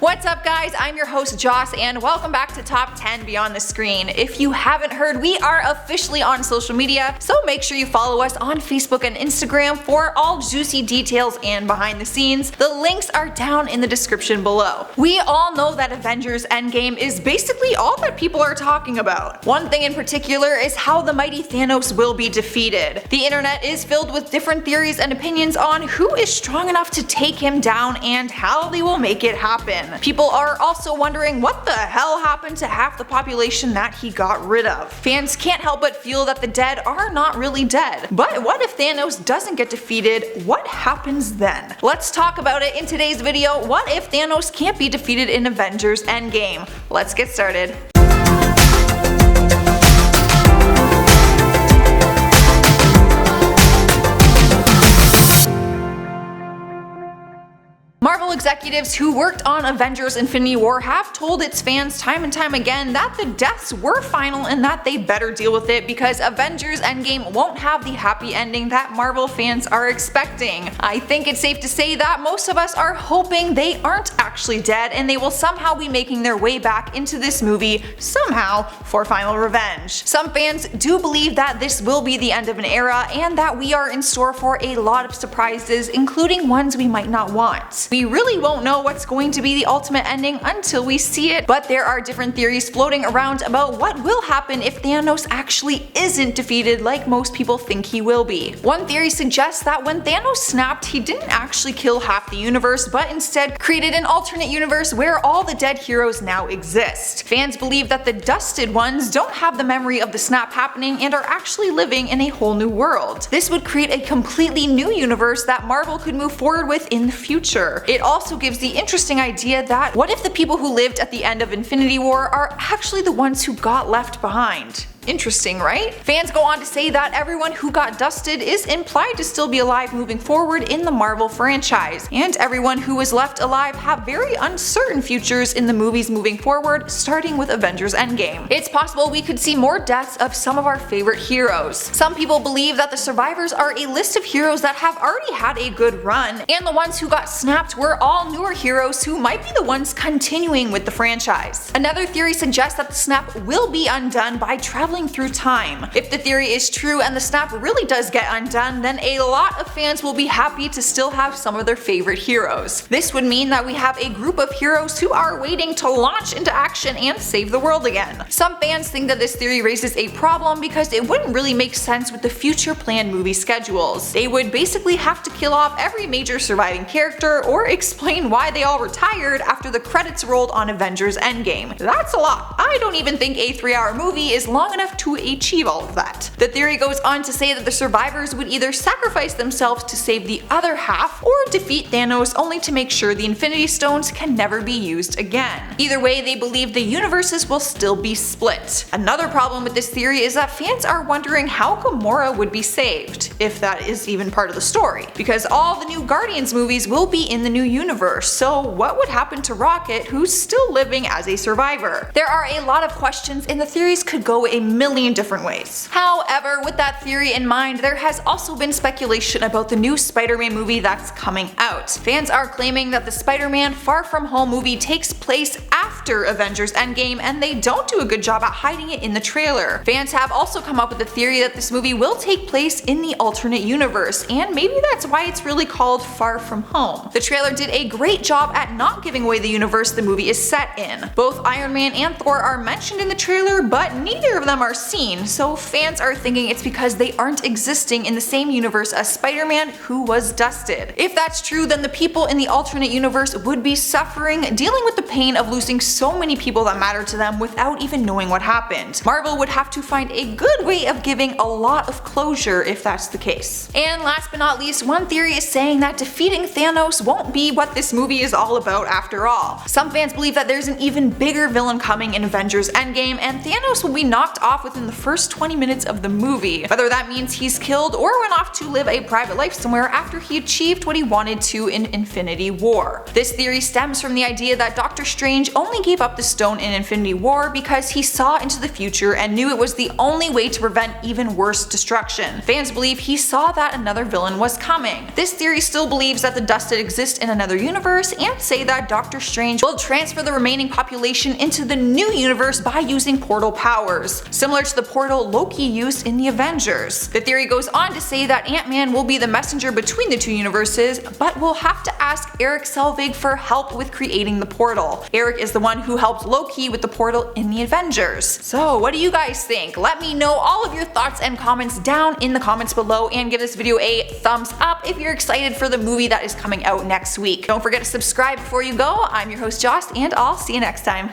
What's up guys, I'm your host Joss and welcome back to Top 10 Beyond the Screen. If you haven't heard, we are officially on social media, so make sure you follow us on Facebook and Instagram for all juicy details and behind the scenes. The links are down in the description below. We all know that Avengers Endgame is basically all that people are talking about. One thing in particular is how the mighty Thanos will be defeated. The internet is filled with different theories and opinions on who is strong enough to take him down and how they will make it happen. People are also wondering what the hell happened to half the population that he got rid of. Fans can't help but feel that the dead are not really dead. But what if Thanos doesn't get defeated? What happens then? Let's talk about it in today's video. What if Thanos can't be defeated in Avengers Endgame? Let's get started. Marvel executives who worked on Avengers Infinity War have told its fans time and time again that the deaths were final and that they better deal with it because Avengers Endgame won't have the happy ending that Marvel fans are expecting. I think it's safe to say that most of us are hoping they aren't actually dead and they will somehow be making their way back into this movie somehow for final revenge. Some fans do believe that this will be the end of an era and that we are in store for a lot of surprises, including ones we might not want. We really won't know what's going to be the ultimate ending until we see it, but there are different theories floating around about what will happen if Thanos actually isn't defeated like most people think he will be. One theory suggests that when Thanos snapped, he didn't actually kill half the universe, but instead created an alternate universe where all the dead heroes now exist. Fans believe that the dusted ones don't have the memory of the snap happening and are actually living in a whole new world. This would create a completely new universe that Marvel could move forward with in the future. It also gives the interesting idea that what if the people who lived at the end of Infinity War are actually the ones who got left behind? Interesting, right? Fans go on to say that everyone who got dusted is implied to still be alive moving forward in the Marvel franchise, and everyone who was left alive have very uncertain futures in the movies moving forward, starting with Avengers Endgame. It's possible we could see more deaths of some of our favorite heroes. Some people believe that the survivors are a list of heroes that have already had a good run, and the ones who got snapped were all newer heroes who might be the ones continuing with the franchise. Another theory suggests that the snap will be undone by traveling through time. If the theory is true and the snap really does get undone, then a lot of fans will be happy to still have some of their favorite heroes. This would mean that we have a group of heroes who are waiting to launch into action and save the world again. Some fans think that this theory raises a problem because it wouldn't really make sense with the future planned movie schedules. They would basically have to kill off every major surviving character or explain why they all retired after the credits rolled on Avengers Endgame. That's a lot. I don't even think a 3-hour movie is long enough to achieve all of that. The theory goes on to say that the survivors would either sacrifice themselves to save the other half or defeat Thanos only to make sure the Infinity Stones can never be used again. Either way, they believe the universes will still be split. Another problem with this theory is that fans are wondering how Gamora would be saved, if that is even part of the story, because all the new Guardians movies will be in the new universe, so what would happen to Rocket, who's still living as a survivor? There are a lot of questions and the theories could go a million different ways. However, with that theory in mind, there has also been speculation about the new Spider-Man movie that's coming out. Fans are claiming that the Spider-Man Far From Home movie takes place after Avengers Endgame and they don't do a good job at hiding it in the trailer. Fans have also come up with the theory that this movie will take place in the alternate universe, and maybe that's why it's really called Far From Home. The trailer did a great job at not giving away the universe the movie is set in. Both Iron Man and Thor are mentioned in the trailer, but neither of them are seen, so fans are thinking it's because they aren't existing in the same universe as Spider-Man, who was dusted. If that's true, then the people in the alternate universe would be suffering, dealing with the pain of losing so many people that matter to them without even knowing what happened. Marvel would have to find a good way of giving a lot of closure if that's the case. And last but not least, one theory is saying that defeating Thanos won't be what this movie is all about after all. Some fans believe that there's an even bigger villain coming in Avengers Endgame, and Thanos will be knocked off within the first 20 minutes of the movie, whether that means he's killed or went off to live a private life somewhere after he achieved what he wanted to in Infinity War. This theory stems from the idea that Doctor Strange only gave up the stone in Infinity War because he saw into the future and knew it was the only way to prevent even worse destruction. Fans believe he saw that another villain was coming. This theory still believes that the dust did exist in another universe and say that Doctor Strange will transfer the remaining population into the new universe by using portal powers, similar to the portal Loki used in the Avengers. The theory goes on to say that Ant-Man will be the messenger between the two universes, but will have to ask Eric Selvig for help with creating the portal. Eric is the one who helped Loki with the portal in the Avengers. So what do you guys think? Let me know all of your thoughts and comments down in the comments below, and give this video a thumbs up if you're excited for the movie that is coming out next week. Don't forget to subscribe before you go. I'm your host Joss, and I'll see you next time.